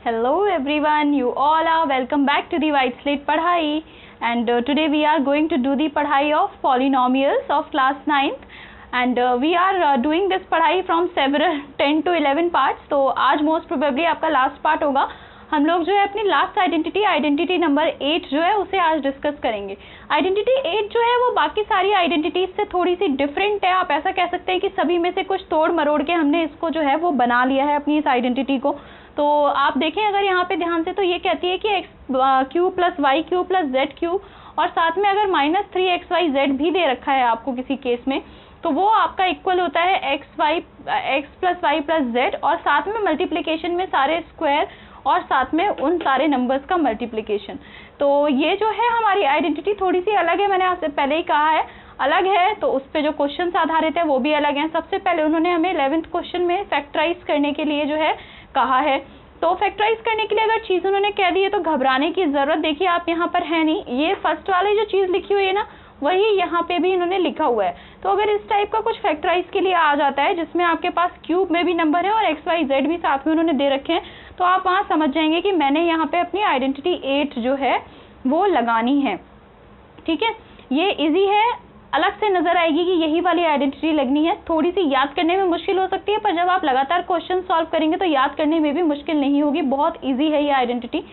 Hello everyone, you all are welcome back to the White Slate Padhai, and today we are going to do the Padhai of polynomials of class 9th, and we are doing this Padhai from several 10 to 11 parts. तो आज most probably आपका last part होगा. हम लोग जो है अपनी last identity number 8 जो है उसे आज डिस्कस करेंगे. आइडेंटिटी 8 जो है वो बाकी सारी आइडेंटिटीज से थोड़ी सी डिफरेंट है. आप ऐसा कह सकते हैं कि सभी में से कुछ तोड़ मरोड़ के हमने इसको जो है वो बना लिया है अपनी इस आइडेंटिटी को. तो आप देखें अगर यहाँ पे ध्यान से, तो ये कहती है कि x cube plus y cube plus z cube, और साथ में अगर -3xyz भी दे रखा है आपको किसी केस में, तो वो आपका इक्वल होता है x plus y plus z, और साथ में मल्टीप्लिकेशन में सारे स्क्वायर और साथ में उन सारे नंबर्स का मल्टीप्लिकेशन. तो ये जो है हमारी आइडेंटिटी थोड़ी सी अलग है. मैंने आपसे पहले ही कहा है अलग है, तो उस पे जो क्वेश्चंस आधारित है वो भी अलग हैं. सबसे पहले उन्होंने हमें 11th क्वेश्चन में फैक्टराइज करने के लिए जो है कहा है. तो फैक्टराइज करने के लिए अगर चीज़ उन्होंने कह दी है तो घबराने की ज़रूरत देखिए आप यहाँ पर है नहीं. ये फर्स्ट वाली जो चीज़ लिखी हुई है ना, वही यहाँ पे भी इन्होंने लिखा हुआ है. तो अगर इस टाइप का कुछ फैक्टराइज के लिए आ जाता है जिसमें आपके पास क्यूब में भी नंबर है और XYZ भी साथ में उन्होंने दे रखे हैं, तो आप वहाँ समझ जाएंगे कि मैंने यहाँ पे अपनी आइडेंटिटी 8 जो है वो लगानी है. ठीक है, ये इजी है, अलग से नजर आएगी कि यही वाली आइडेंटिटी लगनी है. थोड़ी सी याद करने में मुश्किल हो सकती है, पर जब आप लगातार क्वेश्चन सॉल्व करेंगे तो याद करने में भी मुश्किल नहीं होगी. बहुत इजी है ये आइडेंटिटी.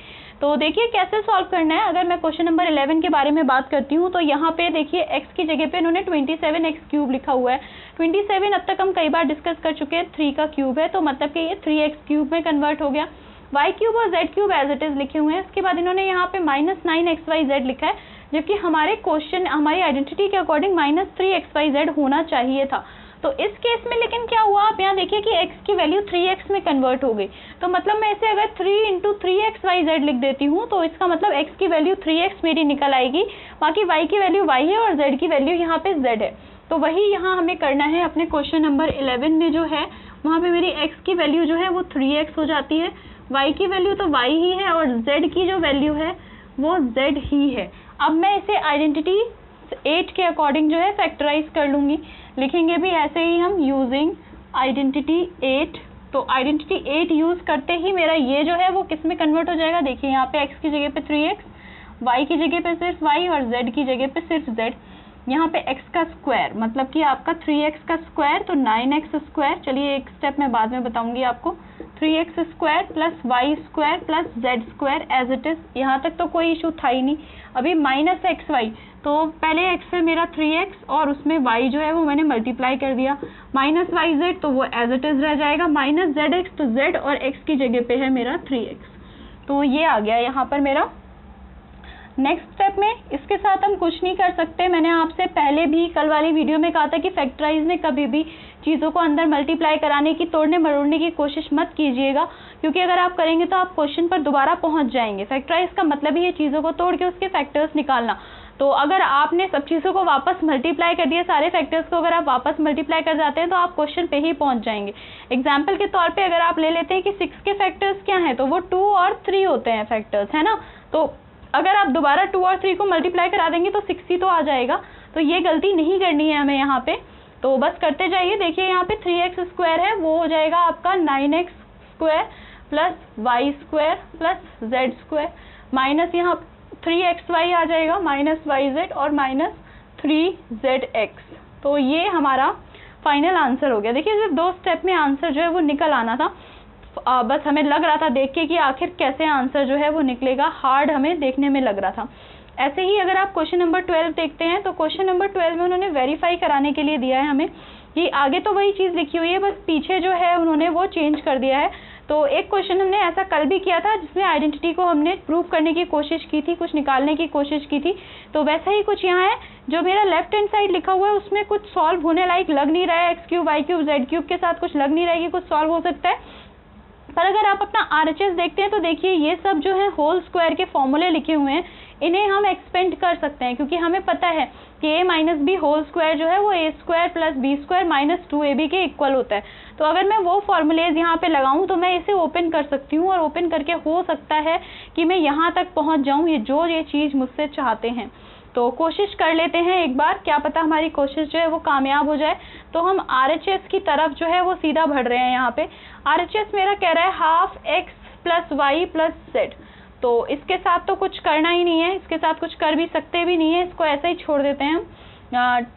तो देखिए कैसे सॉल्व करना है. अगर मैं क्वेश्चन नंबर 11 के बारे में बात करती हूँ, तो यहाँ पे देखिए x की जगह पे इन्होंने 27x³ लिखा हुआ है. 27 अब तक हम कई बार डिस्कस कर चुके हैं, 3 का क्यूब है, तो मतलब कि ये 3x³ में कन्वर्ट हो गया. y³ और z³ एज इट इज लिखे हुए हैं. इसके बाद इन्होंने यहाँ पे -9xyz लिखा है, जबकि हमारे क्वेश्चन हमारी आइडेंटिटी के अकॉर्डिंग -3xyz होना चाहिए था. तो इस केस में लेकिन क्या हुआ, आप यहाँ देखिए कि x की वैल्यू 3x में कन्वर्ट हो गई. तो मतलब मैं इसे अगर 3 × 3xyz लिख देती हूँ, तो इसका मतलब x की वैल्यू 3x मेरी निकल आएगी, बाकी y की वैल्यू y है और z की वैल्यू यहाँ पे z है. तो वही यहाँ हमें करना है अपने क्वेश्चन नंबर 11 में. जो है वहाँ पे मेरी x की वैल्यू जो है वो 3x हो जाती है, y की वैल्यू तो y ही है और z की जो वैल्यू है वो z ही है. अब मैं इसे आइडेंटिटी 8 के अकॉर्डिंग जो है फैक्टराइज कर लूँगी. लिखेंगे भी ऐसे ही हम, यूजिंग आइडेंटिटी 8. तो आइडेंटिटी 8 यूज़ करते ही मेरा ये जो है वो किस में कन्वर्ट हो जाएगा. देखिए यहाँ पे x की जगह पे 3x, y की जगह पे सिर्फ y और z की जगह पे सिर्फ z. यहाँ पे x का स्क्वायर मतलब कि आपका 3x का स्क्वायर, तो 9x स्क्वायर. चलिए एक स्टेप मैं बाद में बताऊंगी आपको. 3x square plus y square plus z square as it is. यहाँ तक तो कोई इशू था ही नहीं. अभी -xy, तो पहले x है मेरा 3x और उसमें y जो है वो मैंने मल्टीप्लाई कर दिया, -yz तो वो एज इट इज रह जाएगा, -zx तो z और x की जगह पे है मेरा 3x. तो ये आ गया यहाँ पर मेरा. नेक्स्ट स्टेप में इसके साथ हम कुछ नहीं कर सकते. मैंने आपसे पहले भी कल वाली वीडियो में कहा था कि फैक्टराइज में कभी भी चीज़ों को अंदर मल्टीप्लाई कराने की, तोड़ने मरोड़ने की कोशिश मत कीजिएगा, क्योंकि अगर आप करेंगे तो आप क्वेश्चन पर दोबारा पहुंच जाएंगे. फैक्टराइज का मतलब ही है चीज़ों को तोड़ के उसके फैक्टर्स निकालना. तो अगर आपने सब चीज़ों को वापस मल्टीप्लाई कर दिया, सारे फैक्टर्स को अगर आप वापस मल्टीप्लाई कर जाते हैं, तो आप क्वेश्चन पे ही पहुंच जाएंगे. एग्जाम्पल के तौर पे अगर आप ले लेते हैं कि 6 के फैक्टर्स क्या हैं, तो वो 2 और 3 होते हैं फैक्टर्स, है ना. तो अगर आप दोबारा 2 और 3 को मल्टीप्लाई करा देंगे तो 6 ही तो आ जाएगा. तो ये गलती नहीं करनी है हमें यहाँ पे. तो बस करते जाइए. देखिए यहाँ पे 3x स्क्वायर है, वो हो जाएगा आपका 9x square plus y square plus z square, minus यहाँ 3xy आ जाएगा, -yz और -3zx. तो ये हमारा फाइनल आंसर हो गया. देखिए सिर्फ 2 स्टेप में आंसर जो है वो निकल आना था. बस हमें लग रहा था देख के कि आखिर कैसे आंसर जो है वो निकलेगा. हार्ड हमें देखने में लग रहा था. ऐसे ही अगर आप क्वेश्चन नंबर 12 देखते हैं, तो क्वेश्चन नंबर 12 में उन्होंने वेरीफाई कराने के लिए दिया है हमें कि आगे तो वही चीज़ लिखी हुई है, बस पीछे जो है उन्होंने वो चेंज कर दिया है. तो एक क्वेश्चन हमने ऐसा कल भी किया था जिसमें आइडेंटिटी को हमने प्रूव करने की कोशिश की थी, कुछ निकालने की कोशिश की थी. तो वैसा ही कुछ यहाँ है. जो मेरा लेफ्ट हैंड साइड लिखा हुआ है उसमें कुछ सॉल्व होने लायक लग नहीं रहा है. x³ y³ z³ के साथ कुछ लग नहीं रहा है कि कुछ सॉल्व हो सकता है. पर अगर आप अपना RHS देखते हैं तो देखिए ये सब जो है होल स्क्वायर के फॉर्मूले लिखे हुए हैं, इन्हें हम एक्सपेंड कर सकते हैं, क्योंकि हमें पता है कि a - b होल स्क्वायर जो है वो a² + b² - 2ab के इक्वल होता है. तो अगर मैं वो फॉर्मूलेज यहाँ पे लगाऊं तो मैं इसे ओपन कर सकती हूँ, और ओपन करके हो सकता है कि मैं यहाँ तक पहुँच जाऊँ, ये चीज़ मुझसे चाहते हैं. तो कोशिश कर लेते हैं एक बार, क्या पता हमारी कोशिश जो है वो कामयाब हो जाए. तो हम RHS की तरफ जो है वो सीधा बढ़ रहे हैं. यहाँ पे RHS मेरा कह रहा है 12x plus y plus Z. तो इसके साथ तो कुछ करना ही नहीं है, इसके साथ कुछ कर भी सकते भी नहीं है, इसको ऐसा ही छोड़ देते हैं हम,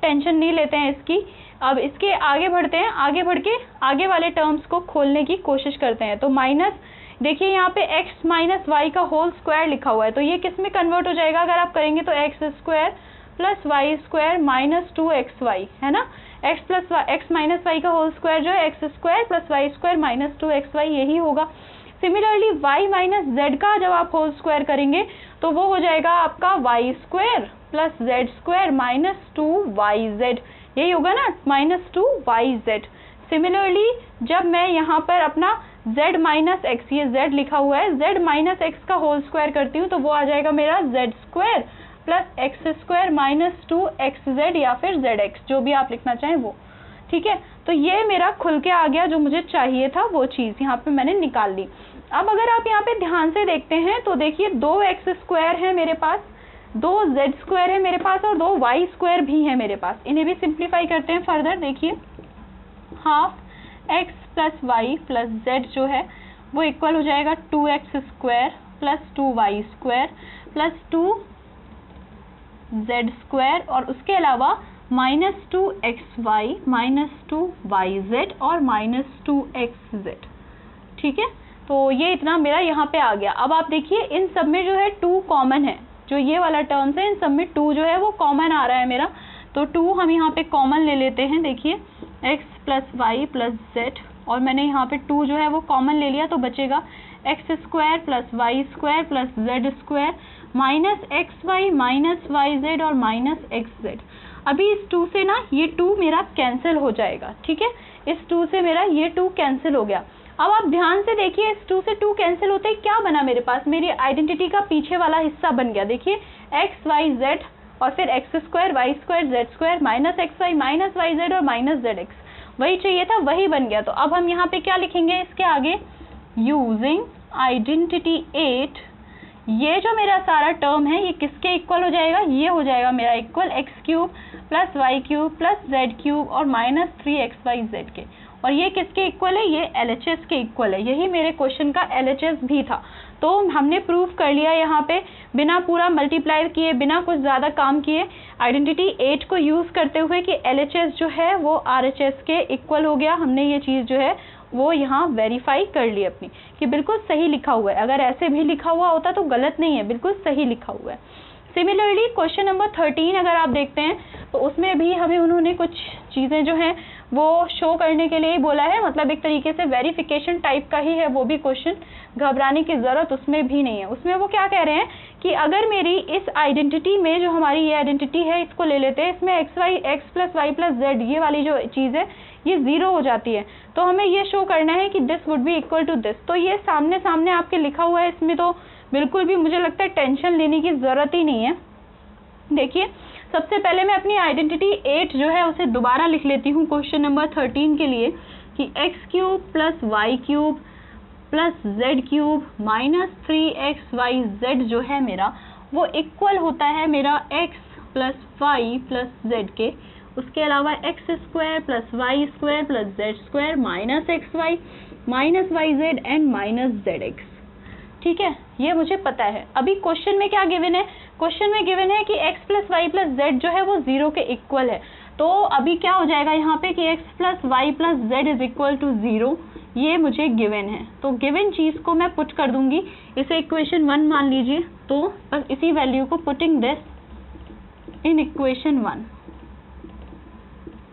टेंशन नहीं लेते हैं इसकी। अब इसके आगे बढ़ते हैं, आगे बढ़ के आगे वाले टर्म्स को खोलने की कोशिश करते हैं। तो माइनस, देखिए यहाँ पे x माइनस वाई का होल स्क्वायर लिखा हुआ है, तो ये किस में कन्वर्ट हो जाएगा अगर आप करेंगे तो x square plus y square minus 2xy, है ना। x माइनस वाई का होल स्क्वायर जो है x square plus y square minus 2xy, यही होगा। सिमिलरली y माइनस जेड का जब आप होल स्क्वायर करेंगे तो वो हो जाएगा आपका y square plus z square minus 2yz, यही होगा ना, माइनस 2yz। सिमिलरली जब मैं यहाँ पर अपना z माइनस एक्स, ये z लिखा हुआ है, z माइनस एक्स का होल स्क्वायर करती हूँ तो वो आ जाएगा मेरा z square plus x square minus 2xz या फिर zx, जो भी आप लिखना चाहें वो, ठीक है। तो ये मेरा खुल के आ गया, जो मुझे चाहिए था वो चीज़ यहाँ पे मैंने निकाल ली। अब अगर आप यहाँ पे ध्यान से देखते हैं तो देखिए 2x स्क्वायर है मेरे पास, 2z स्क्वायर है मेरे पास और 2y स्क्वायर भी है मेरे पास। इन्हें भी सिंप्लीफाई करते हैं फर्दर। देखिए half x plus y plus z जो है वो इक्वल हो जाएगा 2x square plus 2y square plus 2z square और उसके अलावा माइनस 2xy माइनस 2yz और माइनस 2xz, ठीक है। तो ये इतना मेरा यहाँ पे आ गया। अब आप देखिए इन सब में जो है 2 कॉमन है, जो ये वाला टर्म्स है इन सब में 2 जो है वो कॉमन आ रहा है मेरा, तो 2 हम यहाँ पे कॉमन ले लेते हैं। देखिए x plus y plus z और मैंने यहाँ पे 2 जो है वो कॉमन ले लिया, तो बचेगा x square plus y square plus z square minus x y minus y z और माइनस एक्स जेड। अभी इस 2 से ना ये 2 मेरा कैंसिल हो जाएगा, ठीक है। इस 2 से मेरा ये 2 कैंसिल हो गया। अब आप ध्यान से देखिए, इस 2 से 2 कैंसिल होते ही क्या बना मेरे पास, मेरी आइडेंटिटी का पीछे वाला हिस्सा बन गया। देखिए एक्स वाई जेड और फिर x square y square z square minus x y minus y z और माइनस जेड एक्स, वही चाहिए था, वही बन गया। तो अब हम यहाँ पे क्या लिखेंगे इसके आगे, यूजिंग आइडेंटिटी 8, ये जो मेरा सारा टर्म है ये किसके इक्वल हो जाएगा, ये हो जाएगा मेरा equal x cube plus y cube plus z cube और माइनस 3xyz के। और ये किसके इक्वल है, ये LHS के इक्वल है। यही मेरे क्वेश्चन का LHS भी था। तो हमने प्रूफ कर लिया यहाँ पे बिना पूरा मल्टीप्लाई किए, बिना कुछ ज़्यादा काम किए, आइडेंटिटी 8 को यूज़ करते हुए कि LHS जो है वो RHS के इक्वल हो गया। हमने ये चीज़ जो है वो यहाँ वेरीफाई कर ली अपनी कि बिल्कुल सही लिखा हुआ है। अगर ऐसे भी लिखा हुआ होता तो गलत नहीं है, बिल्कुल सही लिखा हुआ है। सिमिलरली क्वेश्चन नंबर 13 अगर आप देखते हैं तो उसमें भी हमें उन्होंने कुछ चीज़ें जो हैं वो शो करने के लिए ही बोला है, मतलब एक तरीके से वेरिफिकेशन टाइप का ही है वो भी क्वेश्चन, घबराने की ज़रूरत उसमें भी नहीं है। उसमें वो क्या कह रहे हैं कि अगर मेरी इस आइडेंटिटी में जो हमारी ये आइडेंटिटी है इसको ले लेते हैं, इसमें x plus y plus z ये वाली जो चीज़ है ये 0 हो जाती है, तो हमें ये शो करना है कि this would be equal to this. तो ये सामने सामने आपके लिखा हुआ है, इसमें तो बिल्कुल भी मुझे लगता है टेंशन लेने की ज़रूरत ही नहीं है। देखिए सबसे पहले मैं अपनी आइडेंटिटी 8 जो है उसे दोबारा लिख लेती हूँ क्वेश्चन नंबर 13 के लिए कि x cube plus y cube plus z cube minus 3xyz जो है मेरा वो इक्वल होता है मेरा x plus y plus z के। उसके अलावा x square plus y square plus z square minus x y minus y z and minus z x, ठीक है, ये मुझे पता है। अभी क्वेश्चन में क्या गिवन है, क्वेश्चन में गिवन है कि x plus y plus z जो है वो 0 के इक्वल है। तो अभी क्या हो जाएगा यहाँ पे कि x plus y plus z is equal to 0, ये मुझे गिवन है। तो गिवन चीज़ को मैं पुट कर दूंगी, इसे इक्वेशन 1 मान लीजिए। तो बस इसी वैल्यू को पुटिंग दिस इन इक्वेशन 1,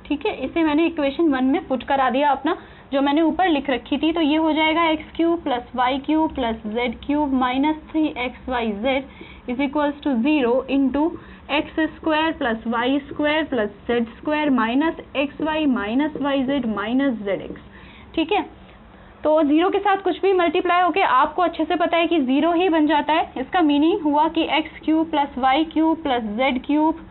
ठीक है, इसे मैंने इक्वेशन 1 में पुट करा दिया अपना जो मैंने ऊपर लिख रखी थी। तो ये हो जाएगा x cube plus y cube plus z cube minus 3xyz is equals to 0 into x square plus y square plus z square minus x y minus y z minus z x, ठीक है। तो 0 के साथ कुछ भी multiply होके आपको अच्छे से पता है कि 0 ही बन जाता है। इसका मीनिंग हुआ कि x cube plus y cube plus z cube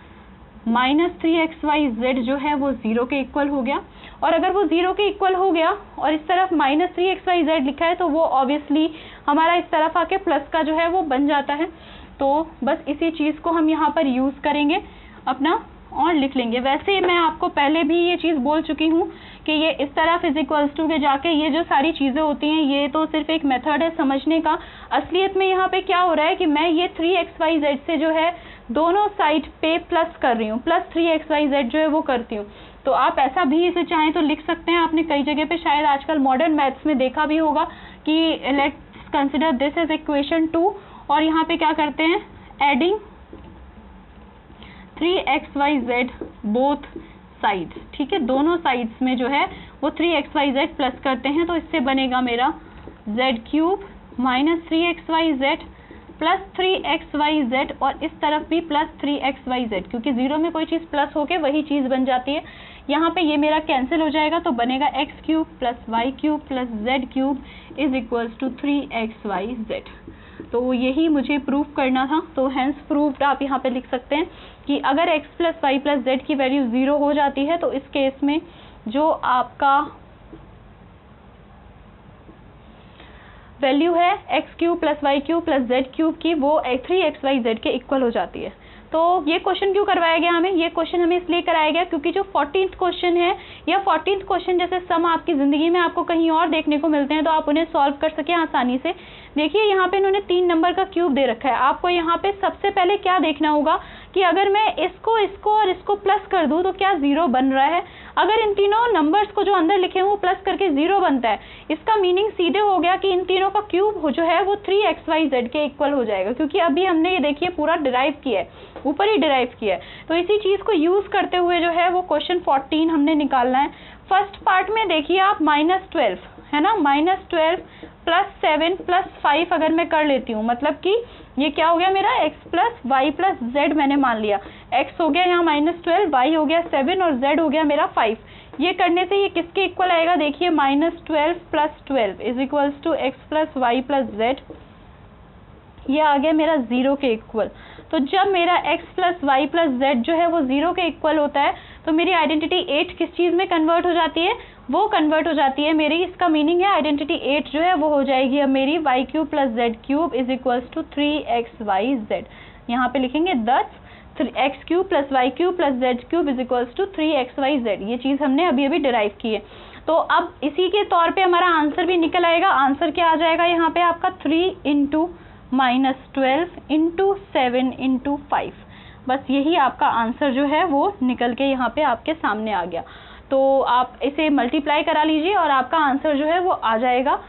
minus 3xyz जो है वो 0 के इक्वल हो गया। और अगर वो 0 के इक्वल हो गया और इस तरफ माइनस 3xyz लिखा है तो वो ऑब्वियसली हमारा इस तरफ आके प्लस का जो है वो बन जाता है। तो बस इसी चीज़ को हम यहाँ पर यूज़ करेंगे अपना और लिख लेंगे। वैसे मैं आपको पहले भी ये चीज़ बोल चुकी हूँ कि ये इस तरफ इज इक्वल्स टू के जाके ये जो सारी चीज़ें होती हैं ये तो सिर्फ एक मेथड है समझने का। असलियत में यहाँ पे क्या हो रहा है कि मैं ये 3xyz से जो है दोनों साइड पे प्लस कर रही हूँ, प्लस 3xyz जो है वो करती हूँ। तो आप ऐसा भी इसे चाहें तो लिख सकते हैं। आपने कई जगह पे शायद आजकल मॉडर्न मैथ्स में देखा भी होगा कि let's consider this as equation 2 और यहाँ पे क्या करते हैं, एडिंग 3xyz बोथ साइड्स, ठीक है, दोनों साइड्स में जो है वो 3xyz प्लस करते हैं। तो इससे बनेगा मेरा z cube minus 3xyz plus 3xyz और इस तरफ भी प्लस 3xyz, क्योंकि जीरो में कोई चीज़ प्लस होके वही चीज़ बन जाती है। यहाँ पे ये मेरा कैंसिल हो जाएगा तो बनेगा x cube plus y cube plus z cube is equals to 3xyz। तो यही मुझे प्रूव करना था, तो हेंस प्रूव्ड आप यहाँ पे लिख सकते हैं कि अगर x plus y plus z की वैल्यू 0 हो जाती है तो इस केस में जो आपका वैल्यू है x cube plus y cube plus z cube की वो 3xyz के इक्वल हो जाती है। तो ये क्वेश्चन क्यों करवाया गया हमें, ये क्वेश्चन हमें इसलिए कराया गया क्योंकि जो 14th क्वेश्चन है या 14th क्वेश्चन जैसे सम आपकी ज़िंदगी में आपको कहीं और देखने को मिलते हैं तो आप उन्हें सॉल्व कर सकें आसानी से। देखिए यहाँ पे इन्होंने 3 नंबर का क्यूब दे रखा है। आपको यहाँ पे सबसे पहले क्या देखना होगा कि अगर मैं इसको और इसको प्लस कर दूं तो क्या 0 बन रहा है। अगर इन तीनों नंबर्स को जो अंदर लिखे हैं वो प्लस करके 0 बनता है, इसका मीनिंग सीधे हो गया कि इन तीनों का क्यूब जो है वो 3xyz के इक्वल हो जाएगा, क्योंकि अभी हमने ये देखिए पूरा डिराइव किया है, ऊपर ही डिराइव किया है। तो इसी चीज़ को यूज़ करते हुए जो है वो क्वेश्चन 14 हमने निकालना है। फर्स्ट पार्ट में देखिए आप -12 है ना, -12 प्लस 7 प्लस 5 अगर मैं कर लेती हूँ, मतलब कि ये क्या हो गया मेरा x plus y plus z मैंने मान लिया। x हो गया यहाँ -12, y हो गया 7 और z हो गया मेरा 5। ये करने से ये किसके इक्वल आएगा, देखिए -12 plus 12 is equals to x plus y plus z, ये आ गया मेरा 0 के इक्वल। तो जब मेरा x plus y plus z जो है वो 0 के इक्वल होता है तो मेरी आइडेंटिटी 8 किस चीज़ में कन्वर्ट हो जाती है, वो कन्वर्ट हो जाती है मेरी, इसका मीनिंग है आइडेंटिटी 8 जो है वो हो जाएगी अब मेरी y cube plus z cube is equals to 3xyz। यहाँ पे लिखेंगे 10 x cube plus y cube plus z cube is equals to 3xyz। ये चीज़ हमने अभी अभी डिराइव की है। तो अब इसी के तौर पे हमारा आंसर भी निकल आएगा। आंसर क्या आ जाएगा यहाँ पे आपका 3 × -12 × 7 × 5। बस यही आपका आंसर जो है वो निकल के यहाँ पे आपके सामने आ गया। तो आप इसे मल्टीप्लाई करा लीजिए और आपका आंसर जो है वो आ जाएगा।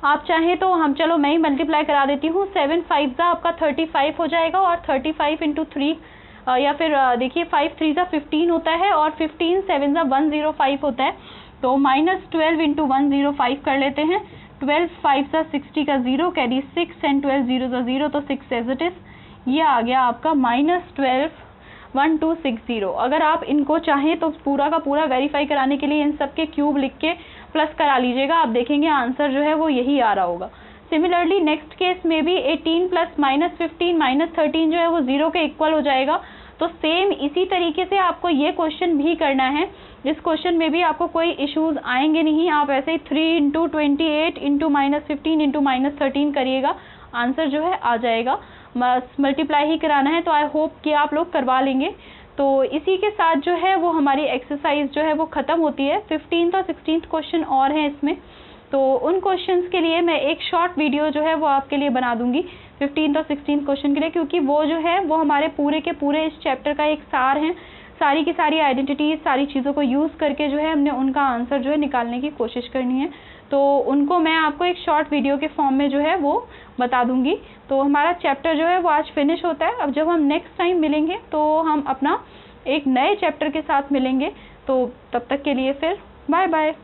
आप चाहें तो चलो मैं ही मल्टीप्लाई करा देती हूँ। 7 5 आपका 35 हो जाएगा और 35 × 3 या फिर देखिए 5 3 15 होता है और 15 7 105 होता है। तो -12 × 105 कर लेते हैं। 12 5 60 का 0 कैरी 6 एंड 12 0 0 तो 6 एज इट इज। ये आ गया आपका -12 1260। अगर आप इनको चाहें तो पूरा का पूरा वेरीफाई कराने के लिए इन सब के क्यूब लिख के प्लस करा लीजिएगा, आप देखेंगे आंसर जो है वो यही आ रहा होगा। सिमिलरली नेक्स्ट केस में भी 18 प्लस -15 -13 जो है वो 0 के इक्वल हो जाएगा। तो सेम इसी तरीके से आपको ये क्वेश्चन भी करना है। इस क्वेश्चन में भी आपको कोई इश्यूज आएंगे नहीं, आप ऐसे ही 3 × 28 × -15 × -13 करिएगा, आंसर जो है आ जाएगा। मल्टीप्लाई ही कराना है, तो आई होप कि आप लोग करवा लेंगे। तो इसी के साथ जो है वो हमारी एक्सरसाइज जो है वो ख़त्म होती है। 15th और 16th क्वेश्चन और हैं इसमें, तो उन क्वेश्चंस के लिए मैं एक शॉर्ट वीडियो जो है वो आपके लिए बना दूंगी 15th और 16th क्वेश्चन के लिए, क्योंकि वो जो है वो हमारे पूरे के पूरे इस चैप्टर का एक सार है। सारी की सारी आइडेंटिटीज, सारी चीज़ों को यूज़ करके जो है हमने उनका आंसर जो है निकालने की कोशिश करनी है। तो उनको मैं आपको एक शॉर्ट वीडियो के फॉर्म में जो है वो बता दूंगी। तो हमारा चैप्टर जो है वो आज फिनिश होता है। अब जब हम नेक्स्ट टाइम मिलेंगे तो हम अपना एक नए चैप्टर के साथ मिलेंगे। तो तब तक के लिए फिर बाय बाय।